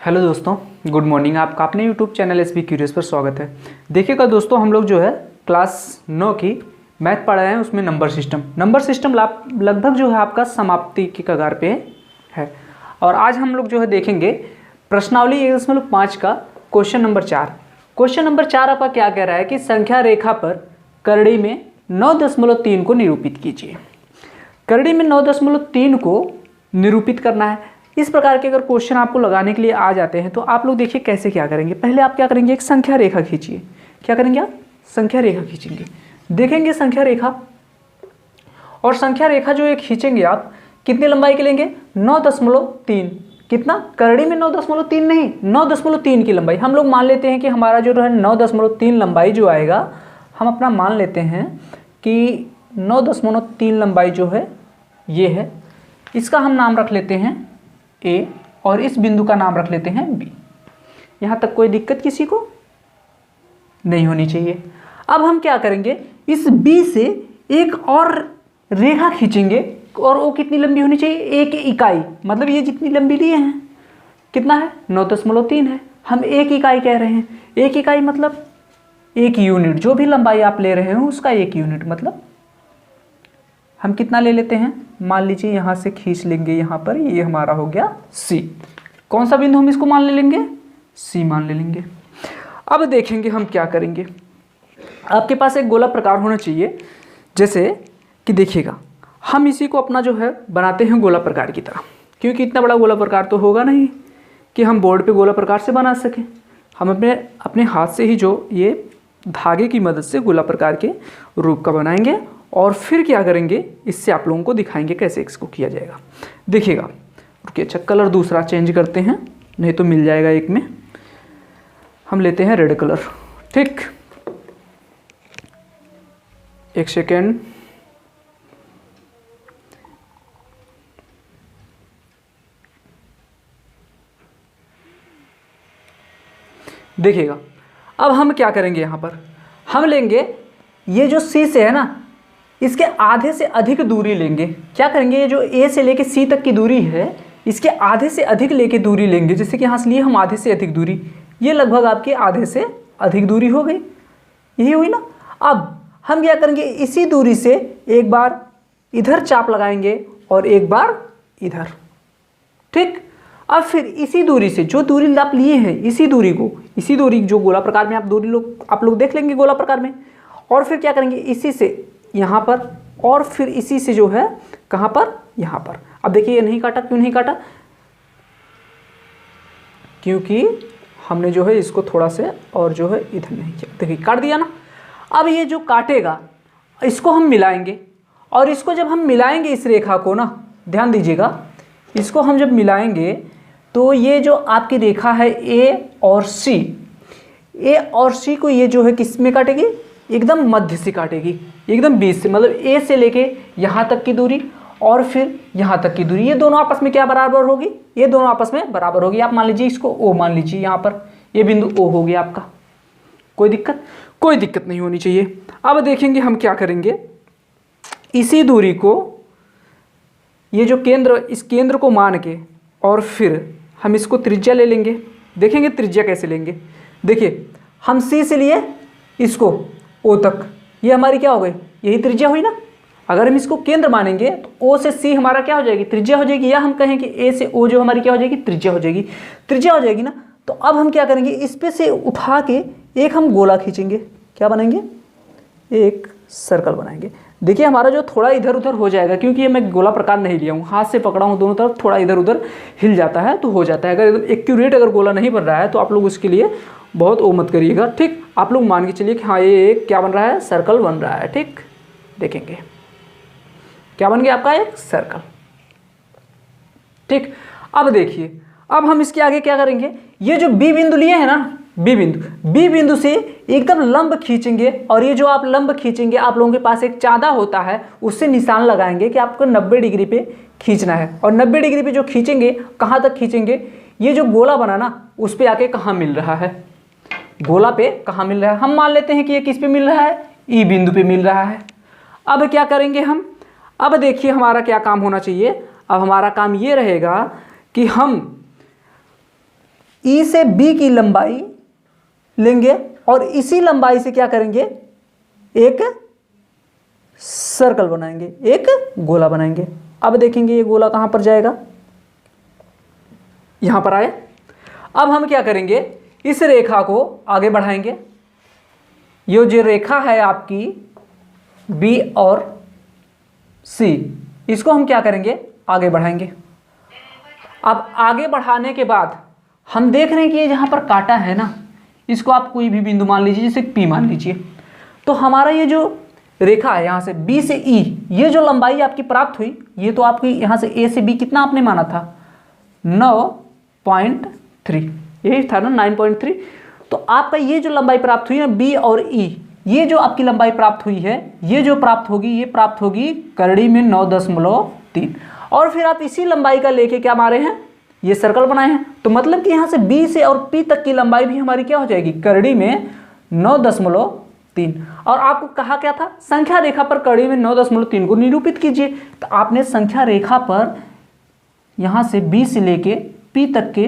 Hello दोस्तों, good morning. आपका अपने यूट्यूब चैनल एसबी क्यूरियस पर स्वागत है। देखिएगा दोस्तों, हम लोग जो है क्लास 9 की मैथ पढ़ रहे हैं, उसमें नंबर सिस्टम लगभग जो है आपका समाप्ति की कगार पे है। और आज हम लोग जो है देखेंगे प्रश्नावली 1.5 का क्वेश्चन नंबर 4। क्वेश्चन नंबर 4 आपका क्या कह रहा है कि संख्या रेखा पर करड़ी में 9.3 को निरूपित कीजिए। करड़ी में 9.3 को निरूपित करना है। इस प्रकार के अगर क्वेश्चन आपको लगाने के लिए आ जाते हैं तो आप लोग देखिए कैसे क्या करेंगे। पहले आप क्या करेंगे, एक संख्या रेखा खींचिए। क्या करेंगे आप? संख्या रेखा खींचेंगे। देखेंगे संख्या रेखा, और संख्या रेखा जो एक खींचेंगे आप कितनी लंबाई के लेंगे? 9.3। कितना? करड़ी में 9.3 नहीं, 9.3 की लंबाई। हम लोग मान लेते हैं कि हमारा जो है 9.3 लंबाई जो आएगा, हम अपना मान लेते हैं कि 9.3 लंबाई जो है ये है। इसका हम नाम रख लेते हैं ए, और इस बिंदु का नाम रख लेते हैं बी। यहाँ तक कोई दिक्कत किसी को नहीं होनी चाहिए। अब हम क्या करेंगे, इस बी से एक और रेखा खींचेंगे, और वो कितनी लंबी होनी चाहिए? 1 इकाई। मतलब ये जितनी लंबी लिए हैं कितना है? 9.3 है। हम 1 इकाई कह रहे हैं। 1 इकाई मतलब 1 यूनिट। जो भी लंबाई आप ले रहे हो उसका 1 यूनिट। मतलब हम कितना ले लेते हैं? मान लीजिए यहाँ से खींच लेंगे, यहाँ पर ये हमारा हो गया सी। कौन सा बिंदु हम इसको मान ले लेंगे? सी मान ले लेंगे। अब देखेंगे हम क्या करेंगे। आपके पास एक गोला प्रकार होना चाहिए, जैसे कि देखिएगा हम इसी को अपना जो है बनाते हैं गोला प्रकार की तरह, क्योंकि इतना बड़ा गोला प्रकार तो होगा नहीं कि हम बोर्ड पे गोला प्रकार से बना सकें। हम अपने हाथ से ही जो ये धागे की मदद से गोला प्रकार के रूप का बनाएंगे, और फिर क्या करेंगे, इससे आप लोगों को दिखाएंगे कैसे इसको किया जाएगा। देखिएगा, रुकिए, अच्छा कलर दूसरा चेंज करते हैं, नहीं तो मिल जाएगा एक में। हम लेते हैं रेड कलर। ठीक, एक सेकेंड। देखिएगा, अब हम क्या करेंगे, यहाँ पर हम लेंगे ये जो सी से है ना, इसके आधे से अधिक दूरी लेंगे। क्या करेंगे, ये जो ए से लेके सी तक की दूरी है, इसके आधे से अधिक लेके दूरी लेंगे। जैसे कि यहाँ से लिए हम आधे से अधिक दूरी, ये लगभग आपकी आधे से अधिक दूरी हो गई, यही हुई ना। अब हम क्या करेंगे, इसी दूरी से एक बार इधर चाप लगाएंगे और एक बार इधर। ठीक, अब फिर इसी दूरी से जो दूरी आप लिए हैं, इसी दूरी जो गोला प्रकार में आप लोग देख लेंगे गोला प्रकार में, और फिर क्या करेंगे, इसी से यहाँ पर, और फिर इसी से जो है कहाँ पर? यहाँ पर। अब देखिए ये नहीं काटा, क्यों नहीं काटा? क्योंकि हमने जो है इसको थोड़ा से और जो है इधर नहीं किया। देखिए काट दिया ना। अब ये जो काटेगा इसको हम मिलाएंगे, और इसको जब हम मिलाएंगे इस रेखा को ना, ध्यान दीजिएगा, इसको हम जब मिलाएंगे तो ये जो आपकी रेखा है ए और सी को ये जो है किस में काटेगी? एकदम मध्य से काटेगी, एकदम बीच से। मतलब ए से लेके यहाँ तक की दूरी और फिर यहाँ तक की दूरी, ये दोनों आपस में क्या बराबर होगी? ये दोनों आपस में बराबर होगी। आप मान लीजिए इसको ओ मान लीजिए, यहाँ पर ये बिंदु ओ हो गया आपका। कोई दिक्कत नहीं होनी चाहिए। अब देखेंगे हम क्या करेंगे, इसी दूरी को, ये जो केंद्र, इस केंद्र को मान के, और फिर हम इसको त्रिज्या ले लेंगे। देखेंगे त्रिज्या कैसे लेंगे। देखिए हम सी से लिए इसको ओ तक, ये हमारी क्या हो गई? यही त्रिज्या हुई ना। अगर हम इसको केंद्र मानेंगे तो ओ से सी हमारा क्या हो जाएगी? त्रिज्या हो जाएगी। या हम कहें कि ए से ओ जो हमारी क्या हो जाएगी? त्रिज्या हो जाएगी ना। तो अब हम क्या करेंगे, इस पे से उठा के एक हम गोला खींचेंगे। क्या बनाएंगे? एक सर्कल बनाएंगे। देखिए हमारा जो थोड़ा इधर उधर हो जाएगा, क्योंकि ये मैं गोला प्रकार नहीं लिया हूँ, हाथ से पकड़ा हूँ दोनों तरफ, थोड़ा इधर उधर हिल जाता है तो हो जाता है। अगर एकदम एक्यूरेट अगर गोला नहीं बन रहा है तो आप लोग उसके लिए बहुत ओ मत करिएगा। ठीक, आप लोग मान के चलिए कि हाँ ये एक क्या बन रहा है? सर्कल बन रहा है। ठीक, देखेंगे क्या बन गया आपका? एक सर्कल। ठीक, अब देखिए, अब हम इसके आगे क्या करेंगे, ये जो बी बिंदु लिए हैं ना, बी बिंदु से एकदम लंब खींचेंगे, और ये जो आप लंब खींचेंगे, आप लोगों के पास एक चाँदा होता है, उससे निशान लगाएंगे कि आपको 90 डिग्री पे खींचना है। और 90 डिग्री पे जो खींचेंगे, कहाँ तक खींचेंगे? ये जो गोला बना ना, उस पे आके कहाँ मिल रहा है? गोला पे कहाँ मिल रहा है? हम मान लेते हैं कि ये किस पे मिल रहा है? ई बिंदु पे मिल रहा है। अब क्या करेंगे हम? अब देखिए हमारा क्या काम होना चाहिए। अब हमारा काम ये रहेगा कि हम ई से बी की लंबाई लेंगे और इसी लंबाई से क्या करेंगे, एक सर्कल बनाएंगे, एक गोला बनाएंगे। अब देखेंगे ये गोला कहां पर जाएगा, यहां पर आए। अब हम क्या करेंगे, इस रेखा को आगे बढ़ाएंगे। ये जो रेखा है आपकी बी और सी, इसको हम क्या करेंगे, आगे बढ़ाएंगे। अब आगे बढ़ाने के बाद हम देख रहे हैं कि ये जहां पर काटा है ना, इसको आप कोई भी बिंदु मान लीजिए, जैसे पी मान लीजिए। तो हमारा ये जो रेखा है यहाँ से बी से ई, ये जो लंबाई आपकी प्राप्त हुई, ये तो आपकी यहाँ से ए से बी कितना आपने माना था, 9.3, यही था ना 9.3। तो आपका ये जो लंबाई प्राप्त हुई है बी और ई, ये जो आपकी लंबाई प्राप्त हुई है, ये जो प्राप्त होगी, ये प्राप्त होगी करड़ी में 9.3। और फिर आप इसी लंबाई का लेके क्या मारे हैं, ये सर्कल बनाए हैं। तो मतलब कि यहाँ से बी से और पी तक की लंबाई भी हमारी क्या हो जाएगी, करड़ी में 9.3। और आपको कहा क्या था, संख्या रेखा पर करड़ी में 9.3 को निरूपित कीजिए। तो आपने संख्या रेखा पर यहाँ से बी से लेके पी तक के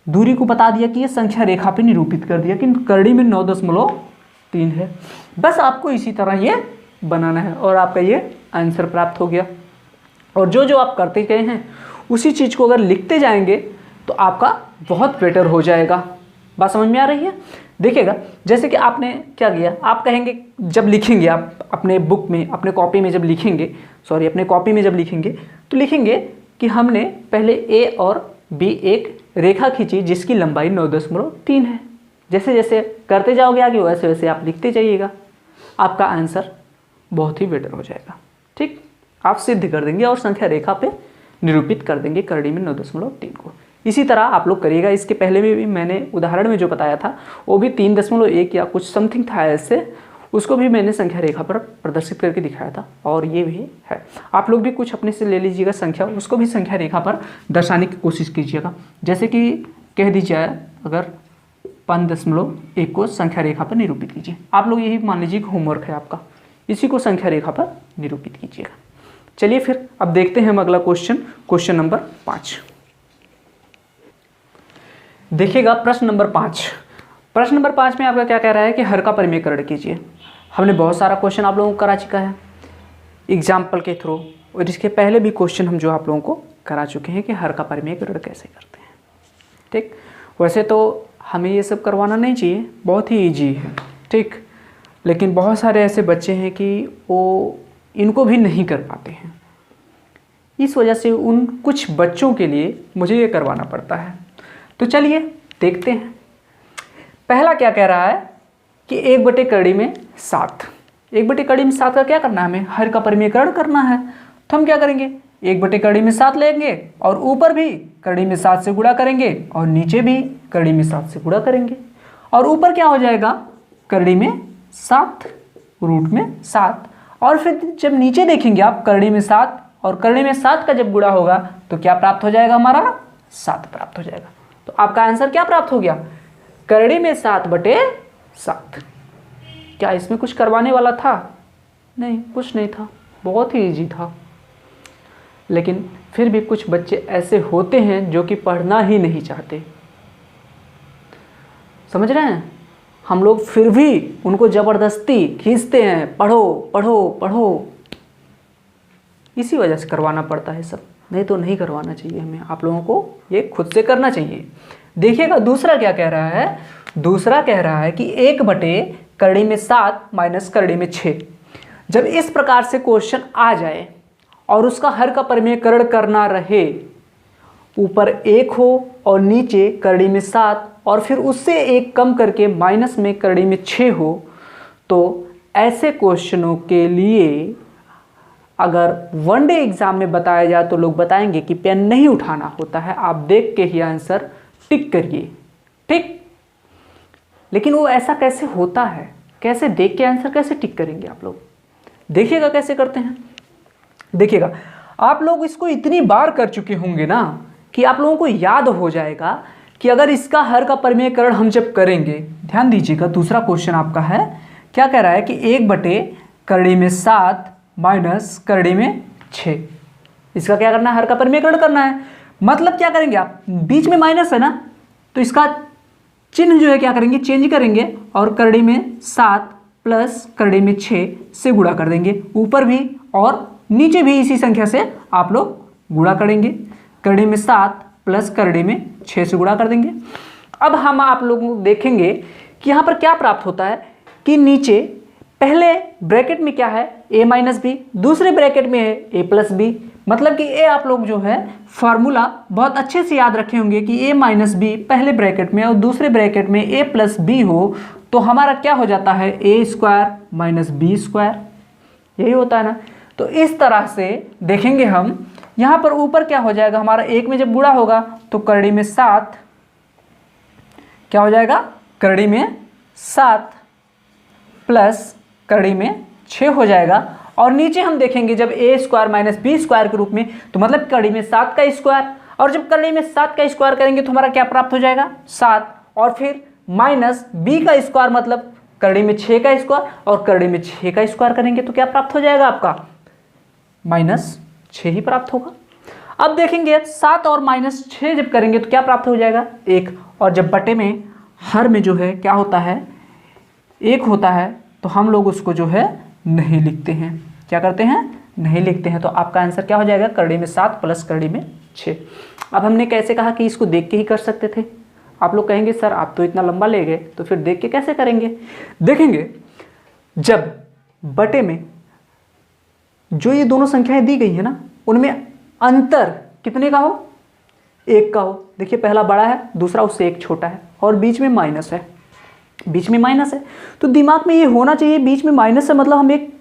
दूरी को बता दिया कि ये संख्या रेखा पे निरूपित कर दिया कि करड़ी में 9.3 है। बस आपको इसी तरह ये बनाना है और आपका ये आंसर प्राप्त हो गया। और जो जो आप करते गए हैं उसी चीज़ को अगर लिखते जाएंगे तो आपका बहुत बेटर हो जाएगा। बात समझ में आ रही है। देखिएगा, जैसे कि आपने क्या किया, आप कहेंगे जब लिखेंगे आप अपने बुक में, अपने कॉपी में जब लिखेंगे, अपने कॉपी में जब लिखेंगे तो लिखेंगे कि हमने पहले ए और बी एक रेखा खींची जिसकी लंबाई 9.3 है। जैसे जैसे करते जाओगे आगे वैसे वैसे आप लिखते जाइएगा, आपका आंसर बहुत ही बेटर हो जाएगा। ठीक, आप सिद्ध कर देंगे और संख्या रेखा पे निरूपित कर देंगे करड़ी में 9.3 को। इसी तरह आप लोग करिएगा। इसके पहले में भी मैंने उदाहरण में जो बताया था वो भी 3.1 या कुछ समथिंग था ऐसे, उसको भी मैंने संख्या रेखा पर प्रदर्शित करके दिखाया था और ये भी है। आप लोग भी कुछ अपने से ले लीजिएगा संख्या, उसको भी संख्या रेखा पर दर्शाने की कोशिश कीजिएगा। जैसे कि कह दीजिए अगर 5.1 को संख्या रेखा पर निरूपित कीजिए। आप लोग यही मान लीजिए कि होमवर्क है आपका, इसी को संख्या रेखा पर निरूपित कीजिएगा। चलिए फिर अब देखते हैं हम अगला क्वेश्चन नंबर 5। देखिएगा प्रश्न नंबर 5। प्रश्न नंबर 5 में आपका क्या कह रहा है कि हर का परिमेयकरण कीजिए। हमने बहुत सारा क्वेश्चन आप लोगों को करा चुका है एग्जाम्पल के थ्रू, और इसके पहले भी क्वेश्चन हम जो आप लोगों को करा चुके हैं कि हर का परिमेयकरण कैसे करते हैं। ठीक, वैसे तो हमें ये सब करवाना नहीं चाहिए, बहुत ही ईजी है। ठीक, लेकिन बहुत सारे ऐसे बच्चे हैं कि वो इनको भी नहीं कर पाते हैं, इस वजह से उन कुछ बच्चों के लिए मुझे ये करवाना पड़ता है। तो चलिए देखते हैं। पहला क्या कह रहा है कि 1/करड़ी में 7। 1/करड़ी में 7 का क्या करना है, हमें हर का परिमेयकरण करना है। तो हम क्या करेंगे, 1/करड़ी में 7 लेंगे और ऊपर भी करड़ी में 7 से गुणा करेंगे और नीचे भी करड़ी में 7 से गुणा करेंगे। और ऊपर क्या हो जाएगा, करड़ी में 7 रूट में 7। और फिर जब नीचे देखेंगे आप करड़ी में 7 और करड़ी में 7 का जब गुणा होगा तो क्या प्राप्त हो जाएगा, हमारा 7 प्राप्त हो जाएगा। तो आपका आंसर क्या प्राप्त हो गया, करड़ी में 7/7। क्या इसमें कुछ करवाने वाला था, नहीं, कुछ नहीं था, बहुत ही इजी था। लेकिन फिर भी कुछ बच्चे ऐसे होते हैं जो कि पढ़ना ही नहीं चाहते, समझ रहे हैं। हम लोग फिर भी उनको ज़बरदस्ती खींचते हैं, पढ़ो पढ़ो पढ़ो, इसी वजह से करवाना पड़ता है सब, नहीं तो नहीं करवाना चाहिए हमें। आप लोगों को ये खुद से करना चाहिए। देखिएगा दूसरा क्या कह रहा है, दूसरा कह रहा है कि 1/करड़ी में 7 माइनस करड़ी में 6। जब इस प्रकार से क्वेश्चन आ जाए और उसका हर का परिमेयकरण करना रहे, ऊपर 1 हो और नीचे करड़ी में 7 और फिर उससे 1 कम करके माइनस में करड़ी में 6 हो, तो ऐसे क्वेश्चनों के लिए अगर वनडे एग्जाम में बताया जाए तो लोग बताएंगे कि पेन नहीं उठाना होता है, आप देख के ही आंसर टिक करिए। ठीक, लेकिन वो ऐसा कैसे होता है, कैसे देख के आंसर कैसे टिक करेंगे आप लोग, देखिएगा कैसे करते हैं। देखिएगा आप लोग इसको इतनी बार कर चुके होंगे ना कि आप लोगों को याद हो जाएगा कि अगर इसका हर का परिमेयकरण हम जब करेंगे। ध्यान दीजिएगा, दूसरा क्वेश्चन आपका है, क्या कह रहा है कि 1/करड़ी में 7 माइनस करड़ी में 6। इसका क्या करना है, हर का परिमेयकरण करना है। मतलब क्या करेंगे आप, बीच में माइनस है ना, तो इसका चिन्ह जो है क्या करेंगे, चेंज करेंगे और करड़ी में 7 प्लस करड़ी में 6 से गुणा कर देंगे। ऊपर भी और नीचे भी इसी संख्या से आप लोग गुणा करेंगे। करड़ी में 7 प्लस करड़ी में 6 से गुणा कर देंगे। अब हम आप लोग देखेंगे कि यहाँ पर क्या प्राप्त होता है कि नीचे पहले ब्रैकेट में क्या है, a माइनस बी, दूसरे ब्रैकेट में है a प्लस बी। मतलब कि ए आप लोग जो है फार्मूला बहुत अच्छे से याद रखे होंगे कि a माइनस बी पहले ब्रैकेट में और दूसरे ब्रैकेट में a प्लस बी हो तो हमारा क्या हो जाता है, a square minus B square, यही होता है ना। तो इस तरह से देखेंगे हम, यहाँ पर ऊपर क्या हो जाएगा हमारा, एक में जब गुणा होगा तो करड़ी में 7 क्या हो जाएगा, करड़ी में 7 प्लस करड़ी में 6 हो जाएगा। और नीचे हम देखेंगे जब a square minus B square के रूप में, तो मतलब करड़ी में 7 का स्क्वायर, और जब करड़ी में 7 का स्क्वायर करेंगे तो हमारा क्या प्राप्त हो जाएगा, 7, और फिर माइनस b का स्क्वायर मतलब करड़ी में 6 का स्क्वायर, और करड़ी में 6 का स्क्वायर करेंगे तो क्या प्राप्त हो जाएगा आपका, -6 ही प्राप्त होगा। अब देखेंगे 7 और -6 जब करेंगे तो क्या प्राप्त हो जाएगा, 1, और जब बटे में हर में जो है क्या होता है, 1 होता है, तो हम लोग उसको जो है नहीं लिखते हैं। क्या करते हैं, नहीं लिखते हैं। तो आपका आंसर क्या हो जाएगा, करड़ी में 7 प्लस करड़ी में 6। अब हमने कैसे कहा कि इसको देख के ही कर सकते थे। आप लोग कहेंगे सर आप तो इतना लंबा ले गए, तो फिर देख के कैसे करेंगे। देखेंगे जब बटे में जो ये दोनों संख्याएं दी गई है ना, उनमें अंतर कितने का हो, 1 का हो। देखिए पहला बड़ा है, दूसरा उससे 1 छोटा है, और बीच में माइनस है, बीच में माइनस है। तो दिमाग में ये होना चाहिए बीच में माइनस है मतलब हम एक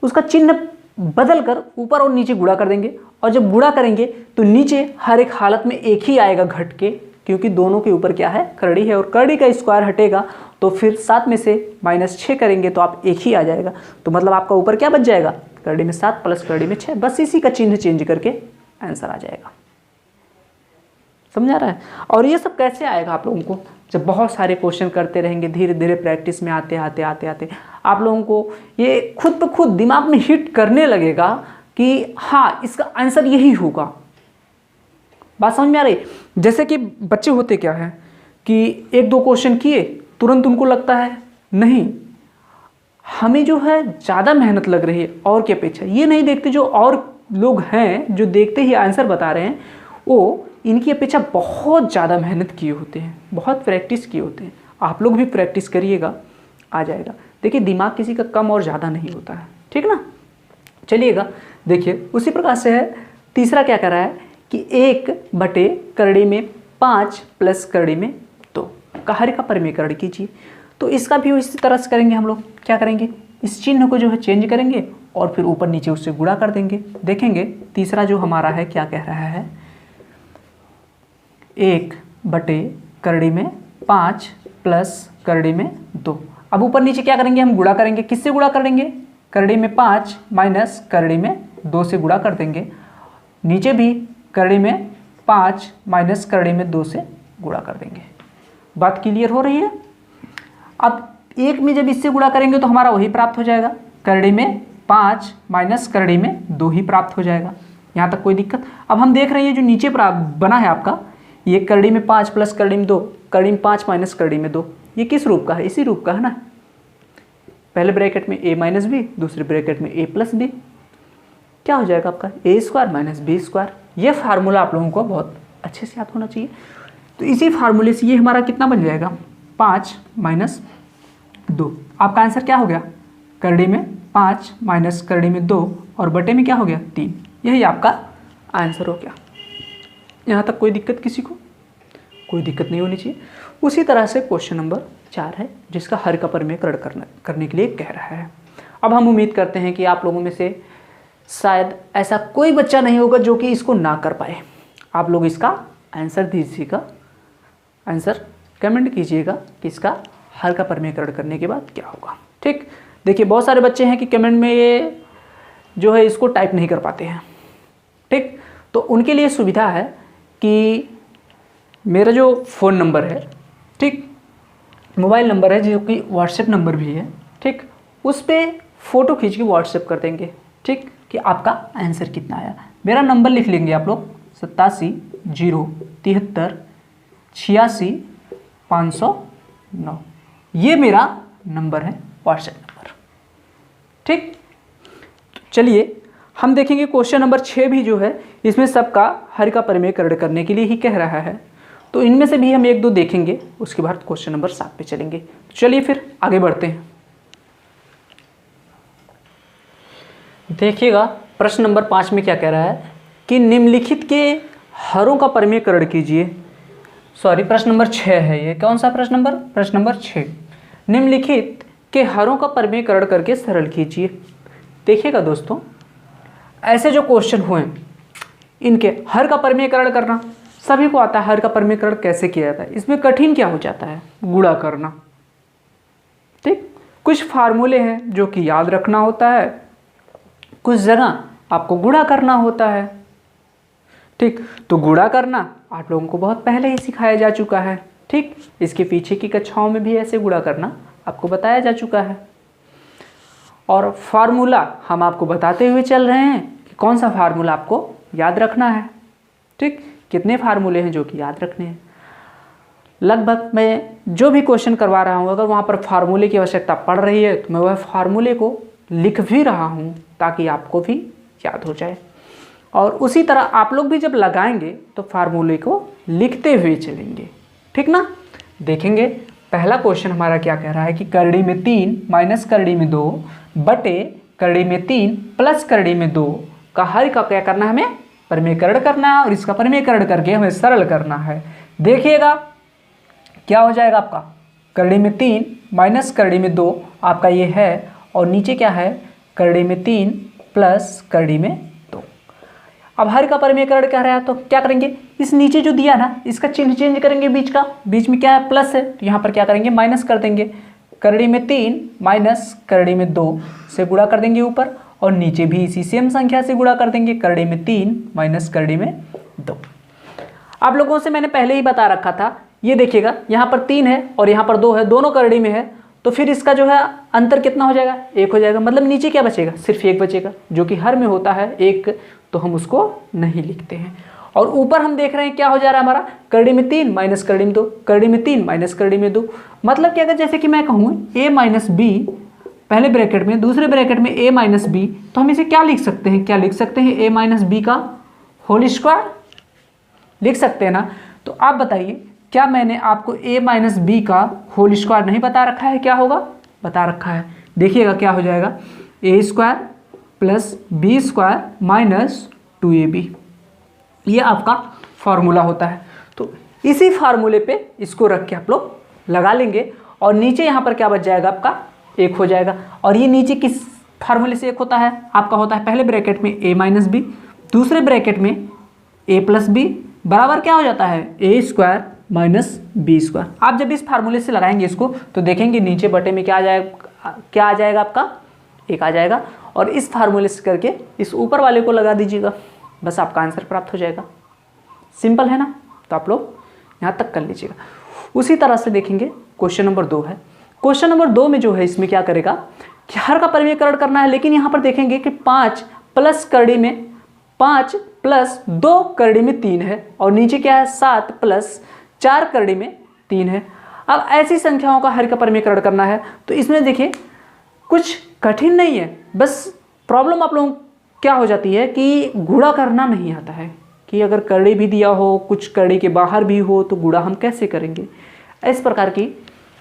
उसका चिन्ह बदल कर ऊपर और नीचे गुणा कर देंगे, और जब गुणा करेंगे तो नीचे हर एक हालत में 1 ही आएगा घट के, क्योंकि दोनों के ऊपर क्या है, करड़ी है, और करड़ी का स्क्वायर हटेगा तो फिर 7 में से -6 करेंगे तो आप 1 ही आ जाएगा। तो मतलब आपका ऊपर क्या बच जाएगा, करड़ी में 7 प्लस करड़ी में 6, बस इसी का चिन्ह चेंज करके आंसर आ जाएगा। समझ आ रहा है। और ये सब कैसे आएगा आप लोगों को, जब बहुत सारे क्वेश्चन करते रहेंगे, धीरे धीरे प्रैक्टिस में आते आते आते आते आप लोगों को ये खुद ब खुद दिमाग में हिट करने लगेगा कि हाँ इसका आंसर यही होगा। बात समझ में आ रही। जैसे कि बच्चे होते क्या है कि 1-2 क्वेश्चन किए, तुरंत उनको लगता है नहीं हमें जो है ज़्यादा मेहनत लग रही है और की अपेक्षा। ये नहीं देखते जो और लोग हैं जो देखते ही आंसर बता रहे हैं, वो इनकी अपेक्षा बहुत ज़्यादा मेहनत किए होते हैं, बहुत प्रैक्टिस किए होते हैं। आप लोग भी प्रैक्टिस करिएगा, आ जाएगा। देखिए दिमाग किसी का कम और ज़्यादा नहीं होता है, ठीक ना। चलिएगा देखिए उसी प्रकार से है, तीसरा क्या कर रहा है कि 1 बटे करड़ी में 5 प्लस करड़ी में 2 का हर का परिमेयकरण कीजिए। तो इसका भी इसी तरह से करेंगे हम लोग। क्या करेंगे, इस चिन्ह को जो है चेंज करेंगे और फिर ऊपर नीचे उससे गुणा कर देंगे। देखेंगे तीसरा जो हमारा है क्या कह रहा है, 1 बटे करड़ी में 5 प्लस करड़ी में 2। अब ऊपर नीचे क्या करेंगे, हम गुणा करेंगे। किससे गुणा करेंगे, करड़ी में 5 माइनस करड़ी में 2 से गुणा कर देंगे। नीचे भी करड़ी में 5 माइनस करड़ी में 2 से गुणा कर देंगे। बात क्लियर हो रही है। अब 1 में जब इससे गुणा करेंगे तो हमारा वही प्राप्त हो जाएगा, करड़ी में 5 माइनस करड़ी में 2 ही प्राप्त हो जाएगा। यहाँ तक कोई दिक्कत। अब हम देख रहे हैं जो नीचे बना है आपका, ये करड़ी में 5 प्लस करड़ी में 2, करड़ी में 5 माइनस करड़ी में 2, ये किस रूप का है, इसी रूप का है ना। पहले ब्रैकेट में a माइनस बी, दूसरे ब्रैकेट में a प्लस बी, क्या हो जाएगा आपका a square minus B square. ये फार्मूला आप लोगों को बहुत अच्छे से याद होना चाहिए। तो इसी फार्मूले से ये हमारा कितना बन जाएगा, 5 माइनस 2। आपका आंसर क्या हो गया, करड़ी में 5 माइनस करड़ी में 2 और बटे में क्या हो गया 3। यही आपका आंसर हो गया। यहाँ तक कोई दिक्कत किसी को, कोई दिक्कत नहीं होनी चाहिए। उसी तरह से क्वेश्चन नंबर 4 है जिसका हर का परिमेयकरण करने के लिए कह रहा है। अब हम उम्मीद करते हैं कि आप लोगों में से शायद ऐसा कोई बच्चा नहीं होगा जो कि इसको ना कर पाए। आप लोग इसका आंसर दीजिएगा, आंसर कमेंट कीजिएगा कि इसका हर का परिमेयकरण करने के बाद क्या होगा। ठीक, देखिए बहुत सारे बच्चे हैं कि कमेंट में ये जो है इसको टाइप नहीं कर पाते हैं। ठीक, तो उनके लिए सुविधा है कि मेरा जो फ़ोन नंबर है, ठीक, मोबाइल नंबर है जो कि व्हाट्सएप नंबर भी है, ठीक, उस पर फ़ोटो खींच के व्हाट्सएप कर देंगे, ठीक, कि आपका आंसर कितना आया। मेरा नंबर लिख लेंगे आप लोग 87 0 73 86 509, ये मेरा नंबर है व्हाट्सएप नंबर। ठीक, तो चलिए हम देखेंगे क्वेश्चन नंबर 6 भी जो है इसमें सबका हर का परिमेयकरण करने के लिए ही कह रहा है, तो इनमें से भी हम 1-2 देखेंगे, उसके बाद क्वेश्चन नंबर 7 पे चलेंगे। चलिए फिर आगे बढ़ते हैं। देखिएगा प्रश्न नंबर 5 में क्या कह रहा है कि निम्नलिखित के हरों का परिमेयकरण कीजिए। सॉरी, प्रश्न नंबर 6 है ये। कौन सा प्रश्न नंबर? प्रश्न नंबर 6। निम्नलिखित के हरों का परिमेयकरण करके सरल कीजिए। देखिएगा दोस्तों, ऐसे जो क्वेश्चन हुए इनके हर का परिमेयकरण करना सभी को आता है। हर का परिमेयकरण कैसे किया जाता है? इसमें कठिन क्या हो जाता है? गुणा करना। ठीक, कुछ फार्मूले हैं जो कि याद रखना होता है, कुछ जगह आपको गुणा करना होता है। ठीक, तो गुणा करना आप लोगों को बहुत पहले ही सिखाया जा चुका है। ठीक, इसके पीछे की कक्षाओं में भी ऐसे गुणा करना आपको बताया जा चुका है। और फार्मूला हम आपको बताते हुए चल रहे हैं कि कौन सा फार्मूला आपको याद रखना है। ठीक, कितने फार्मूले हैं जो कि याद रखने हैं। लगभग मैं जो भी क्वेश्चन करवा रहा हूँ, अगर वहाँ पर फार्मूले की आवश्यकता पड़ रही है तो मैं वह फार्मूले को लिख भी रहा हूँ ताकि आपको भी याद हो जाए। और उसी तरह आप लोग भी जब लगाएंगे तो फार्मूले को लिखते हुए चलेंगे। ठीक ना? देखेंगे पहला क्वेश्चन हमारा क्या कह रहा है कि करड़ी में 3 माइनस करड़ी में 2 बटे करड़ी में 3 प्लस करड़ी में 2 का हर का क्या करना है? हमें परिमेयकरण करना है और इसका परिमेयकरण करके हमें सरल करना है। देखिएगा क्या हो जाएगा आपका, करड़ी में 3 माइनस करड़ी में 2 आपका ये है, और नीचे क्या है? करड़ी में 3 प्लस करड़ी में 2। अब हर का परिमेयकरण कह रहा है तो क्या करेंगे? इस नीचे जो दिया ना इसका चिन्ह चेंज करेंगे, बीच का, बीच में क्या है? प्लस है, तो यहाँ पर क्या करेंगे? माइनस कर देंगे। करड़ी में 3 माइनस करड़ी में 2 से गुणा कर देंगे ऊपर, और नीचे भी इसी सेम संख्या से गुणा कर देंगे। करड़ी में 3 माइनस करड़ी में 2। आप लोगों से मैंने पहले ही बता रखा था, ये देखिएगा यहाँ पर 3 है और यहाँ पर 2 है, दोनों करड़ी में है, तो फिर इसका जो है अंतर कितना हो जाएगा? 1 हो जाएगा। मतलब नीचे क्या बचेगा? सिर्फ 1 बचेगा, जो कि हर में होता है 1, तो हम उसको नहीं लिखते हैं। और ऊपर हम देख रहे हैं क्या हो जा रहा है हमारा? करड़ी में 3 माइनस करड़ी में 2, करड़ी में 3 माइनस करड़ी में 2। मतलब क्या, अगर जैसे कि मैं कहूँ a माइनस बी पहले ब्रैकेट में, दूसरे ब्रैकेट में a माइनस बी, तो हम इसे क्या लिख सकते हैं? क्या लिख सकते हैं? a माइनस बी का होल स्क्वायर लिख सकते हैं ना। तो आप बताइए, क्या मैंने आपको a माइनस बी का होल स्क्वायर नहीं बता रखा है? क्या होगा? बता रखा है। देखिएगा क्या हो जाएगा? a square plus B square minus 2ab, ये आपका फार्मूला होता है। तो इसी फार्मूले पे इसको रख के आप लोग लगा लेंगे, और नीचे यहाँ पर क्या बच जाएगा? आपका 1 हो जाएगा। और ये नीचे किस फार्मूले से 1 होता है? आपका होता है पहले ब्रैकेट में a माइनस बी, दूसरे ब्रैकेट में a प्लस बी, बराबर क्या हो जाता है? a square minus B square. आप जब इस फार्मूले से लगाएंगे इसको तो देखेंगे नीचे बटे में क्या आ जाएगा? क्या आ जाएगा आपका? 1 आ जाएगा। और इस फार्मूले से करके इस ऊपर वाले को लगा दीजिएगा, बस आपका आंसर प्राप्त हो जाएगा। सिंपल है ना? तो आप लोग यहाँ तक कर लीजिएगा। उसी तरह से देखेंगे क्वेश्चन नंबर 2 है। क्वेश्चन नंबर 2 में जो है इसमें क्या करेगा कि हर का परिमेयकरण करना है, लेकिन यहाँ पर देखेंगे कि 5 प्लस करड़ी में 5 प्लस 2 करड़ी में 3 है, और नीचे क्या है? 7 प्लस 4 करड़ी में 3 है। अब ऐसी संख्याओं का हर का परिमेयकरण करना है, तो इसमें देखिए कुछ कठिन नहीं है, बस प्रॉब्लम आप लोगों क्या हो जाती है कि गुणा करना नहीं आता है, कि अगर करड़ी भी दिया हो, कुछ करड़ी के बाहर भी हो, तो गुणा हम कैसे करेंगे। इस प्रकार की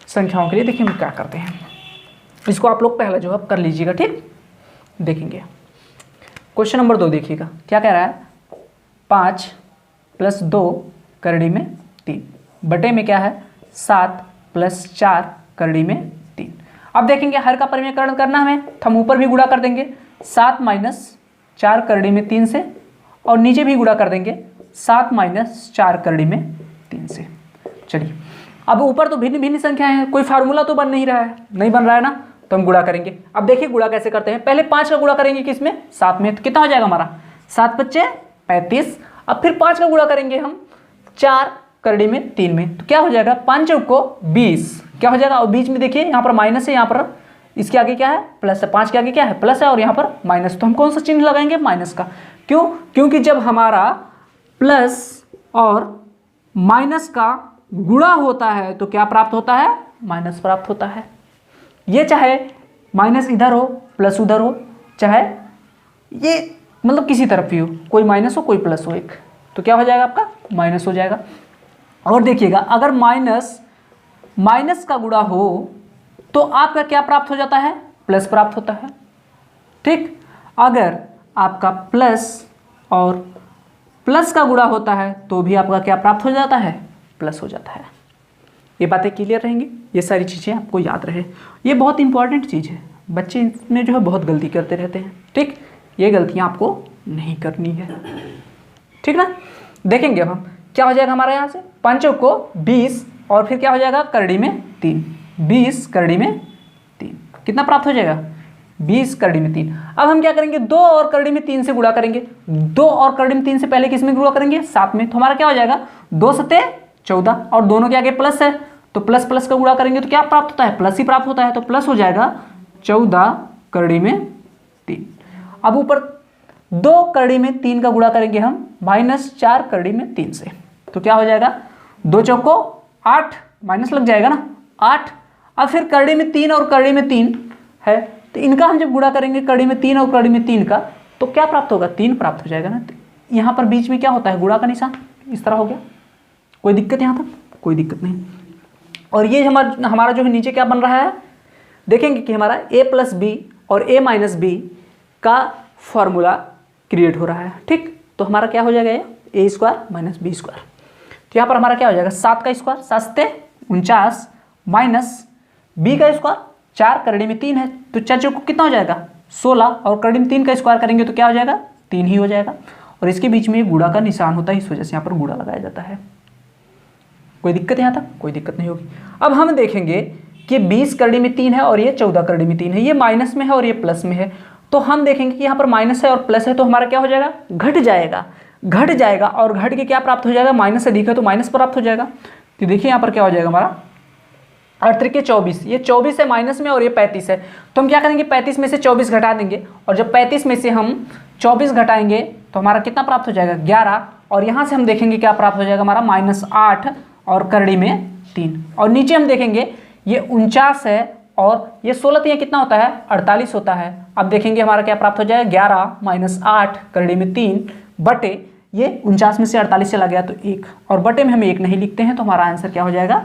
संख्याओं के लिए देखिए हम क्या करते हैं, इसको आप लोग पहले जो है कर लीजिएगा। ठीक, देखेंगे क्वेश्चन नंबर 2 देखिएगा क्या कह रहा है? 5 प्लस 2 करड़ी में 3 बटे में क्या है? 7 प्लस 4 करड़ी में 3। अब देखेंगे हर का परिमेयकरण करना हमें, तो हम ऊपर भी गुणा कर देंगे 7 माइनस 4 करड़ी में 3 से, और नीचे भी गुणा कर देंगे 7 माइनस 4 करड़ी में 3 से। चलिए, अब ऊपर तो भिन्न भिन्न संख्याएं हैं, कोई फार्मूला तो बन नहीं रहा है, नहीं बन रहा है ना, तो हम गुणा करेंगे। अब देखिए गुणा कैसे करते हैं। पहले 5 का गुणा करेंगे किसमें? 7 में, तो कितना हो जाएगा हमारा? 7 × 5 = 35। अब फिर 5 का गुणा करेंगे हम 4 करड़ी में 3 में, तो क्या हो जाएगा? 5 × 20 क्या हो जाएगा? और बीच में देखिए यहाँ पर माइनस है, यहाँ पर इसके आगे क्या है? प्लस है। 5 के आगे क्या है? प्लस है, और यहाँ पर माइनस। तो हम कौन सा चिन्ह लगाएंगे? माइनस का। क्यों? क्योंकि जब हमारा प्लस और माइनस का गुणा होता है तो क्या प्राप्त होता है, माइनस प्राप्त होता है। ये चाहे माइनस इधर हो प्लस उधर हो, चाहे ये मतलब किसी तरफ भी हो, कोई माइनस हो कोई प्लस हो एक, तो क्या हो जाएगा आपका माइनस हो जाएगा। और देखिएगा अगर माइनस माइनस का गुणा हो तो आपका क्या प्राप्त हो जाता है, प्लस प्राप्त होता है। ठीक, अगर आपका प्लस और प्लस का गुणा होता है तो भी आपका क्या प्राप्त हो जाता है, प्लस हो जाता है। ये बातें क्लियर रहेंगी, ये सारी चीज़ें आपको याद रहे, ये बहुत इंपॉर्टेंट चीज़ है। बच्चे इसमें जो है बहुत गलती करते रहते हैं। ठीक, ये गलतियाँ आपको नहीं करनी है, ठीक ना। देखेंगे अब हम क्या हो जाएगा हमारा यहाँ से, 5 को 20 और फिर क्या हो जाएगा करड़ी में 3, 20 करड़ी में 3 कितना प्राप्त हो जाएगा, 20 करड़ी में 3। अब हम क्या करेंगे, 2 और करड़ी में 3 से गुणा करेंगे। 2 और करड़ी में 3 से पहले किस में गुणा करेंगे, 7 में। तो हमारा क्या हो जाएगा 2 सते 14 और दोनों के आगे प्लस है तो प्लस प्लस का गुणा करेंगे तो क्या प्राप्त होता है, प्लस ही प्राप्त होता है। तो प्लस हो जाएगा 14 करड़ी में 3। अब ऊपर 2 करड़ी में 3 का गुणा करेंगे हम -4 करड़ी में 3 से, तो क्या हो जाएगा 2 चौको 8, माइनस लग जाएगा ना 8। अब फिर करड़ी में 3 और करड़ी में 3 है तो इनका हम जब गुणा करेंगे करड़ी में 3 और करड़ी में 3 का तो क्या प्राप्त होगा, 3 प्राप्त हो जाएगा ना। तो यहाँ पर बीच में क्या होता है, गुणा का निशान इस तरह हो गया। कोई दिक्कत यहाँ तक, कोई दिक्कत नहीं। और ये हमारा जो है नीचे क्या बन रहा है, देखेंगे कि हमारा a + b और a - b का फॉर्मूला क्रिएट हो रहा है। ठीक, तो हमारा क्या हो जाएगा, ये a² - b²। तो यहाँ पर हमारा क्या हो जाएगा 7 का स्क्वायर 7 सते 49 माइनस b का स्क्वायर 4 करड़ी में 3 है तो 4 चौको कितना हो जाएगा 16 और करड़ी में 3 का स्क्वायर करेंगे तो क्या हो जाएगा 3 ही हो जाएगा। और इसके बीच में गुणा का निशान होता है, इस वजह से यहाँ पर गुणा लगाया जाता है। कोई दिक्कत यहाँ तक, कोई दिक्कत नहीं होगी। अब हम देखेंगे कि 20 करड़ी में 3 है और ये 14 करड़ी में 3 है, ये माइनस में है और ये प्लस में है। तो हम देखेंगे कि यहाँ पर माइनस है और प्लस है तो हमारा क्या हो जाएगा, घट जाएगा और घट के क्या प्राप्त हो जाएगा, माइनस से दिखा तो माइनस प्राप्त हो जाएगा। तो देखिए यहाँ पर क्या हो जाएगा हमारा 8 त्रिके 24, ये 24 है माइनस में और ये 35 है तो हम क्या करेंगे 35 में से 24 घटा देंगे और जब 35 में से हम 24 घटाएंगे तो हमारा कितना प्राप्त हो जाएगा 11। और यहाँ से हम देखेंगे क्या प्राप्त हो जाएगा हमारा -8 और करड़ी में 3। और नीचे हम देखेंगे ये 49 है और ये 16 ये कितना होता है 48 होता है। अब देखेंगे हमारा क्या प्राप्त हो जाएगा 11 - 8 करड़ी में 3 बटे ये 49 में से 48 चला गया तो 1 और बटे में हम 1 नहीं लिखते हैं तो हमारा आंसर क्या हो जाएगा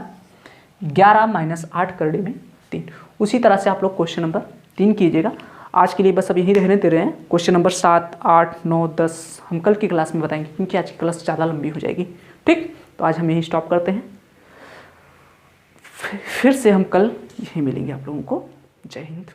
11 - 8 करड़ी में 3। उसी तरह से आप लोग क्वेश्चन नंबर 3 कीजिएगा। आज के लिए बस अब यही रहने दे रहे हैं। क्वेश्चन नंबर 7, 8, 9, 10 हम कल की क्लास में बताएंगे क्योंकि आज की क्लास ज़्यादा लंबी हो जाएगी। ठीक, तो आज हम यही स्टॉप करते हैं, फिर से हम कल यही मिलेंगे आप लोगों को। जय हिंद।